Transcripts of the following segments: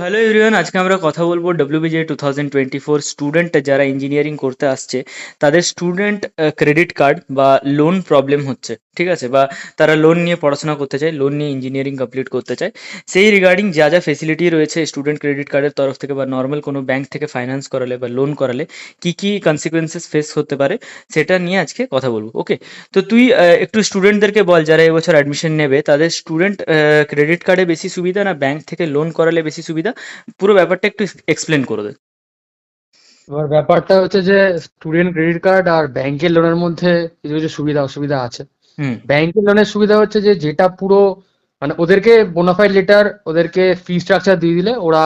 Hello everyone, আজকে আমরা কথা বলবো ডব্লিউবিজে 2024 স্টুডেন্ট যারা ইঞ্জিনিয়ারিং করতে আসছে তাদের স্টুডেন্ট ক্রেডিট কার্ড বা লোন প্রবলেম হচ্ছে, ঠিক আছে, বা তারা লোন নিয়ে পড়াশোনা করতে চায়, লোন নিয়ে ইঞ্জিনিয়ারিং কমপ্লিট করতে চায়। সেই রিগার্ডিং যা যা ফেসিলিটি রয়েছে স্টুডেন্ট ক্রেডিট কার্ডের তরফ থেকে বা নর্মাল কোনো ব্যাংক থেকে ফাইন্যান্স করালে বা লোন করালে কি কি কনসিকুয়েন্সেস ফেস হতে পারে সেটা নিয়ে আজকে কথা বলবো। ওকে, তো তুই একটু স্টুডেন্টদেরকে বল যারা এবছর অ্যাডমিশন নেবে তাদের স্টুডেন্ট ক্রেডিট কার্ডে বেশি সুবিধা না ব্যাংক থেকে লোন করালে বেশি সুবিধা, পুরো ব্যাপারটা একটু এক্সপ্লেন করে দে। এবার ব্যাপারটা হচ্ছে যে স্টুডেন্ট ক্রেডিট কার্ড আর ব্যাংকের লোনের মধ্যে কিছু কিছু সুবিধা অসুবিধা আছে। হুম। ব্যাংকের লোনের সুবিধা হচ্ছে যে যেটা পুরো মানে ওদেরকে বোনাফাইড লেটার, ওদেরকে ফি স্ট্রাকচার দিয়ে দিলে ওরা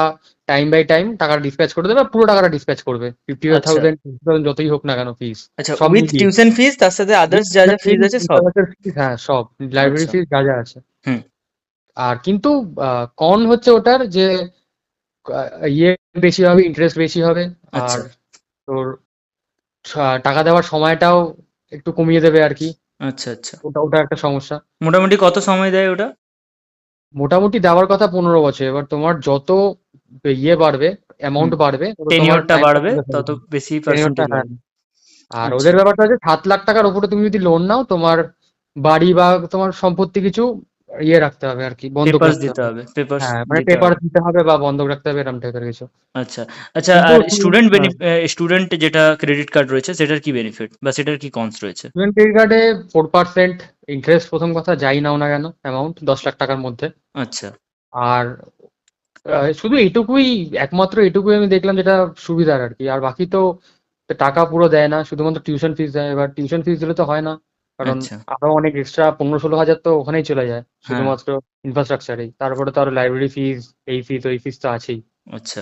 টাইম বাই টাইম টাকাটা ডিসপ্যাচ করে দেবে, পুরো টাকাটা ডিসপ্যাচ করবে, ফিফটি আচ্ছা, থাউজেন্ড যতই হোক না কেন ফিস আচ্ছা, সব উইথ মিলিয়ে। টিউশন ফিস তার সাথে আদার্স যা যা ফিজ আছে সব। হ্যাঁ, সব লাইব্রেরি আচ্ছা। ফিস যা যা আছে। হুম। আর কিন্তু কন হচ্ছে ওটার যে ইয়ে বেশি হবে, ইন্টারেস্ট বেশি হবে। আর আচ্ছা, তোর টাকা দেওয়ার সময়টাও একটু কমিয়ে দেবে আর কি। আচ্ছা, আচ্ছা। ওটা ওটা একটা সমস্যা। মোটামুটি কত সময় দেয় ওটা? মোটামুটি দেওয়ার কথা 15 বছর। এবার তোমার যত ইয়ে বাড়বে, হুম। অ্যামাউন্ট বাড়বে, তত তোমার টেনিওরটা টাইম বাড়বে তত বেশি টেনিওরটা। পার্সেন্টেজ হ্যাঁ। বাড়বে। আর আচ্ছা। ওদের ব্যাপারটা হচ্ছে 7 লাখ টাকার উপরে তুমি যদি লোন নাও, তোমার বাড়ি বা তোমার সম্পত্তি কিছু ইয়ে রাখতে হবে আর কি, বন্ধক পেপারস রাখতে দিতে হবে। হবে, পেপারস হ্যাঁ, মানে দিতে পেপার হবে। দিতে হবে বা বন্ধক রাখতে হবে, এরকম টাইপের কিছু। আচ্ছা, আচ্ছা। কিন্তু আর স্টুডেন্ট যেটা ক্রেডিট কার্ড রয়েছে সেটার কি বেনিফিট বা সেটার কি কনস রয়েছে? স্টুডেন্ট ক্রেডিট কার্ডে 4% ইন্টারেস্ট, প্রথম কথা যাই নাও না কেন অ্যামাউন্ট 10 লাখ টাকার মধ্যে। আচ্ছা। আর শুধু এইটুকুই, একমাত্র এইটুকুই আমি দেখলাম যেটা সুবিধার আর কি। আর বাকি তো টাকা পুরো দেয় না, শুধুমাত্র টিউশন ফিস দেয়। এবার টিউশন ফিস দিলে তো হয় না, কারণ আচ্ছা। আরো অনেক এক্সট্রা 15-16 হাজার তো ওখানেই চলে যায় হ্যাঁ। শুধুমাত্র ইনফ্রাস্ট্রাকচারেই। তারপরে তো আরো লাইব্রেরি ফিস, এই ফিস ওই ফিস তো আছেই। আচ্ছা,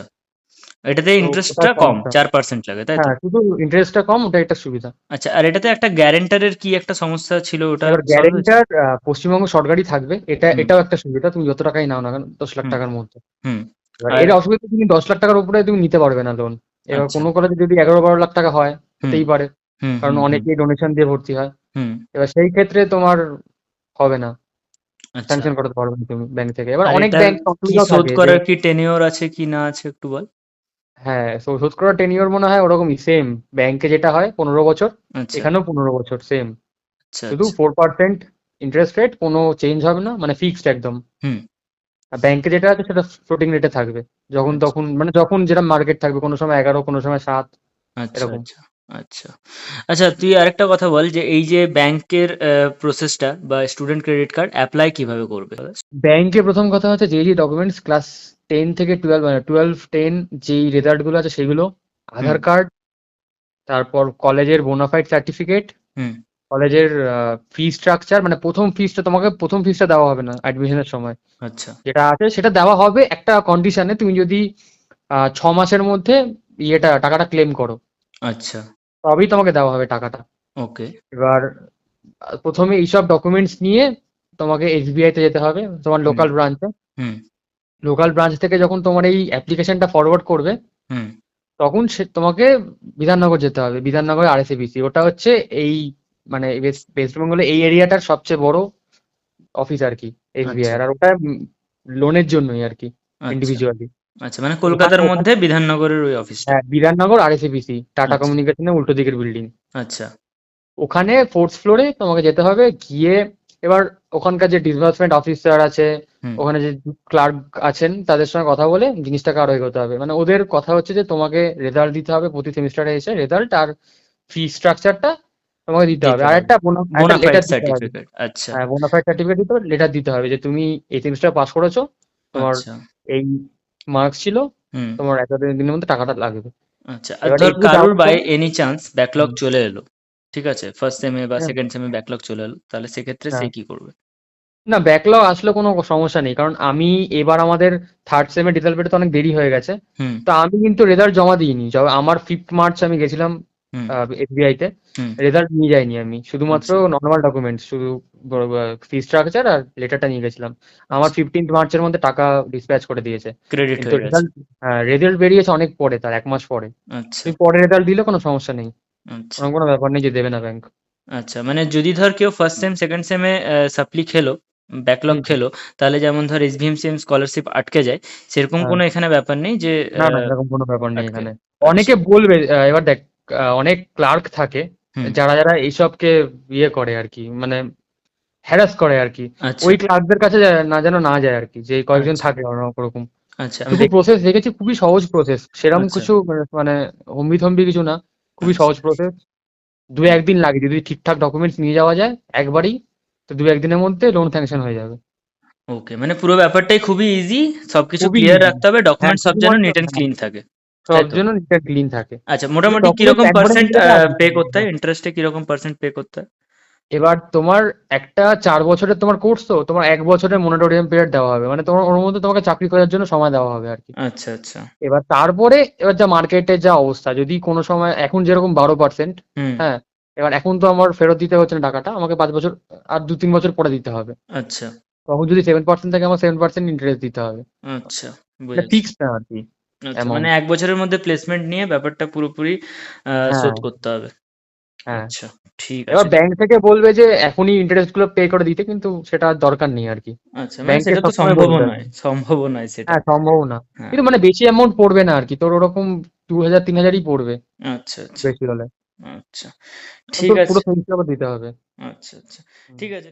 এটাতে তো ওটা ইন্টারেস্টটা কম, সমস্যা। 4% লাগে তাই তো? হ্যাঁ, শুধু ইন্টারেস্টটা কম, ওটা একটা সুবিধা। আচ্ছা, আর এটাতে একটা গ্যারেন্টারের কি একটা সমস্যা ছিল, ওটা এবার সলভ হয়েছে? গ্যারেন্টার পশ্চিমবঙ্গ সরকারই থাকবে, হুম। এটাও একটা সুবিধা। তুমি যত টাকাই নাও না কেন, দশ লাখ হুম। টাকার মধ্যে। হুম। এবার আর এর অসুবিধা, তুমি 10 লাখ টাকার উপরে তুমি নিতে পারবে না লোন। এবার আচ্ছা। কোনো কলেজে যদি 11-12 লাখ টাকা হয়, হুম। হতেই পারে, হুম। কারণ হুম। হুম। অনেকেই ডোনেশন দিয়ে ভর্তি হয়। হুম। এবার সেই ক্ষেত্রে তোমার হবে না, আচ্ছা। স্যাংশন করতে পারবে না তুমি ব্যাংক থেকে। এবার আর অনেক এটার ব্যাংক কি অসুবিধাও শোধ থাকে যে, করার কি টেনিওর আছে কি না আছে একটু বল। হ্যাঁ, শোধ করার টেনিওর মনে হয় ওরকমই সেম। ব্যাংকে যেটা হয় 15 বছর, আচ্ছা, এখানেও 15 বছর সেম। আচ্ছা, শুধু আচ্ছা। 4% ইন্টারেস্ট রেট, কোনো চেঞ্জ হবে না, মানে ফিক্সড একদম। হুম। আর ব্যাংকে যেটা আছে সেটা ফ্লোটিং রেটে থাকবে, যখন আচ্ছা, তখন, মানে যখন যেটা মার্কেট থাকবে, কোনো সময় 11, কোনো সময় 7, আচ্ছা, এরকম। আচ্ছা, আচ্ছা। আচ্ছা, তুই আরেকটা কথা বল যে এই যে ব্যাংকের প্রসেসটা বা স্টুডেন্ট ক্রেডিট কার্ড অ্যাপ্লাই কিভাবে করবে? ব্যাংকে প্রথম কথা হচ্ছে যে যে ডকুমেন্টস ক্লাস 10 থেকে 12, মানে 12-10 যেই রেজাল্ট গুলো আছে সেগুলো, হুম। আধার কার্ড, তারপর কলেজের বোনাফাইড সার্টিফিকেট, হুম। কলেজের ফি স্ট্রাকচার, মানে প্রথম ফিসটা, তোমাকে প্রথম ফিসটা দেওয়া হবে না অ্যাডমিশনের সময়। আচ্ছা, যেটা আছে সেটা দেওয়া হবে একটা কন্ডিশনে, তুমি যদি 6 মাসের মধ্যে টাকাটা ক্লেম করো, আচ্ছা। তবেই তোমাকে দেওয়া হবে টাকাটা। ওকে। এবার প্রথমে এইসব ডকুমেন্টস নিয়ে তোমাকে এসবিআই তে যেতে হবে, তোমার হুম। লোকাল ব্রাঞ্চে। হুম। লোকাল ব্রাঞ্চ থেকে যখন তোমার এই অ্যাপ্লিকেশনটা ফরওয়ার্ড করবে, হুম। তখন সে তোমাকে বিধাননগর যেতে হবে। বিধাননগরে আরএসএবিসি, ওটা হচ্ছে এই মানে ওয়েস্ট বেঙ্গলে এই এরিয়াটার সবচেয়ে বড় অফিস আর কি, এসবিআই। আচ্ছা, আর ওটা লোনের জন্যই আর কি, আচ্ছা, ইন্ডিভিজুয়ালি। আচ্ছা, মানে ওখানে কলকাতার ওখানে মধ্যে বিধাননগরের ওই অফিসটা। হ্যাঁ, বিধাননগর আরএসএবিসি, টাটা আচ্ছা, কমিউনিকেশনের উল্টো দিকের বিল্ডিং। আচ্ছা। ওখানে ফোর্থ ফ্লোরে তোমাকে যেতে হবে। গিয়ে এবার ওখানকার যে ডিসবার্সমেন্ট অফিসার আছে, হুম। ওখানে যে ক্লার্ক আছেন, তাদের সঙ্গে কথা বলে জিনিসটাকে আরো এগোতে হবে। মানে ওদের কথা হচ্ছে যে তোমাকে রেজাল্ট দিতে হবে প্রতি সেমিস্টারে এসে, রেজাল্ট আর ফি স্ট্রাকচারটা তোমাকে দিতে হবে। দিতে আর হবে। একটা বোনাফাইড লেটার দিতে হবে। সার্টিফিকেট। আচ্ছা, হ্যাঁ, বোনাফাইড সার্টিফিকেট দিতে হবে, লেটার দিতে হবে যে তুমি এই সেমিস্টার পাস করেছো, তোমার আচ্ছা। এই মার্কস ছিল, হুম। তোমার এত দিনের মধ্যে টাকাটা লাগবে। আচ্ছা, আর এবার ধর এইটুকু কারুর দেওয়ার বাই পরে, এনি চান্স ব্যাকলগ হুম, চলে এলো, ঠিক আছে, ফার্স্ট সেমে বা হ্যাঁ, সেকেন্ড সেমে ব্যাকলগ চলে এলো, তাহলে সেক্ষেত্রে সে হ্যাঁ। কি করবে? না, ব্যাকলগ আসলে কোনো সমস্যা নেই, কারণ আমি এবার আমাদের থার্ড সেমের রেজাল্ট পেতে তো অনেক দেরি হয়ে গেছে। হুম। তো আমি কিন্তু রেজাল্ট জমা দিইনি। আমার 5 মার্চ আমি গেছিলাম হুম। এসবিআই তে। হুম। রেজাল্ট নিয়ে যাইনি আমি, শুধুমাত্র আচ্ছা, নর্মাল ডকুমেন্টস, শুধু ফি স্ট্রাকচার আর লেটারটা নিয়ে গেছিলাম। আমার আচ্ছা। 15 মার্চের মধ্যে টাকা ডিসপ্যাচ করে দিয়েছে। ক্রেডিট কিন্তু হয়ে গেছে। রেজাল্ট, হ্যাঁ, রেজাল্ট বেরিয়েছে অনেক পরে, তার 1 মাস পরে। আচ্ছা, তুমি পরে রেজাল্ট দিলে কোনো সমস্যা নেই, আচ্ছা, ওরকম কোনো ব্যাপার নেই যে দেবে না ব্যাংক। আচ্ছা। মানে যদি ধর কেউ ফার্স্ট সেম সেকেন্ড সেমে সাপ্লি খেলো, ব্যাকলগ হুম হুম, খেলো, তাহলে যেমন ধর SVMCM স্কলারশিপ আটকে যায়, সেরকম হ্যাঁ। কোনো এখানে ব্যাপার নেই যে না না এরকম কোনো ব্যাপার নেই আটকে। এখানে। আচ্ছা। অনেকে বলবে এবার দেখ, অনেক ক্লার্ক থাকে হুম। যারা যারা এইসবকে ইয়ে করে আর কি, মানে হ্যারাস করে আর কি। আচ্ছা। ওই ক্লার্কদের কাছে না যেন না যায় আর কি, যে কয়েকজন আচ্ছা। থাকে ওরকম। আচ্ছা। আমি প্রসেস দেখেছি, খুবই সহজ প্রসেস, সেরকম আচ্ছা। কিছু মানে হম্বি থম্বি কিছু না, খুবই আচ্ছা। সহজ প্রসেস। দু হুম। একদিন লাগে যদি ঠিকঠাক ডকুমেন্টস নিয়ে যাওয়া যায় একবারই, তো দু একদিনের মধ্যে লোন স্যাংশন হয়ে যাবে। ওকে, মানে পুরো ব্যাপারটাই খুবই ইজি, সবকিছু খুবই ক্লিয়ার ইজি। রাখতে হবে, হ্যাঁ ডকুমেন্ট সব যেন শুধুমাত্র নিট অ্যান্ড হ্যাঁ, ক্লিন থাকে, তাই সব তো? জন্য নিটটা ক্লিন থাকে। আচ্ছা, শুধু মোটামুটি ডকুমেন্টস কিরকম একবারে পার্সেন্ট নিয়ে গেলে হবে পে করতে না। হয়, ইন্টারেস্টে কিরকম পার্সেন্ট পে করতে হয়? এবার তোমার একটা 4 বছরের তোমার কোর্স, তো তোমার 1 বছরের মোনাটোরিয়াম পিরিয়ড দেওয়া হবে, মানে তোমার ওর মধ্যে তোমাকে চাকরি খোঁজার জন্য সময় দেওয়া হবে আর কি। আচ্ছা, আচ্ছা। এবার তারপরে এবার যা মার্কেটের যা অবস্থা, যদি কোনো সময় এখন যেরকম 12%, হুম। হ্যাঁ, এবার এখন তো আমার ফেরত দিতে হচ্ছে না টাকাটা, আমাকে 5 বছর আর 2-3 বছর পরে দিতে হবে। আচ্ছা, তখন যদি 7% থাকে, আমার 7% ইন্টারেস্ট দিতে হবে। আচ্ছা, এটা বুঝেছি। ফিক্সড না আর কি আচ্ছা, মানে অ্যামাউন্ট। ১ বছরের মধ্যে প্লেসমেন্ট নিয়ে ব্যাপারটা পুরোপুরি হ্যাঁ শোধ করতে হবে। হ্যাঁ। আচ্ছা, ঠিক এবার আছে। ব্যাংক থেকে বলবে যে এখনই ইন্টারেস্ট গুলো পে করে দিতে, কিন্তু সেটা আর দরকার নেই আর কি। আচ্ছা, মানে ব্যাংকে সেটা তো সবসময় সম্ভবও বলবে আর নয়, কি। সম্ভবও নয় সেটা। হ্যাঁ সম্ভব না, হ্যাঁ। কিন্তু মানে বেশি অ্যামাউন্ট পড়বে না আর কি, তোর ওরকম 2,000-3,000ই পড়বে আচ্ছা, আচ্ছা, বেশি হলে। আচ্ছা। তখন ঠিক তোর পুরো আছে। ফিজটা আবার দিতে হবে। আচ্ছা, আচ্ছা। হুম। ঠিক আছে।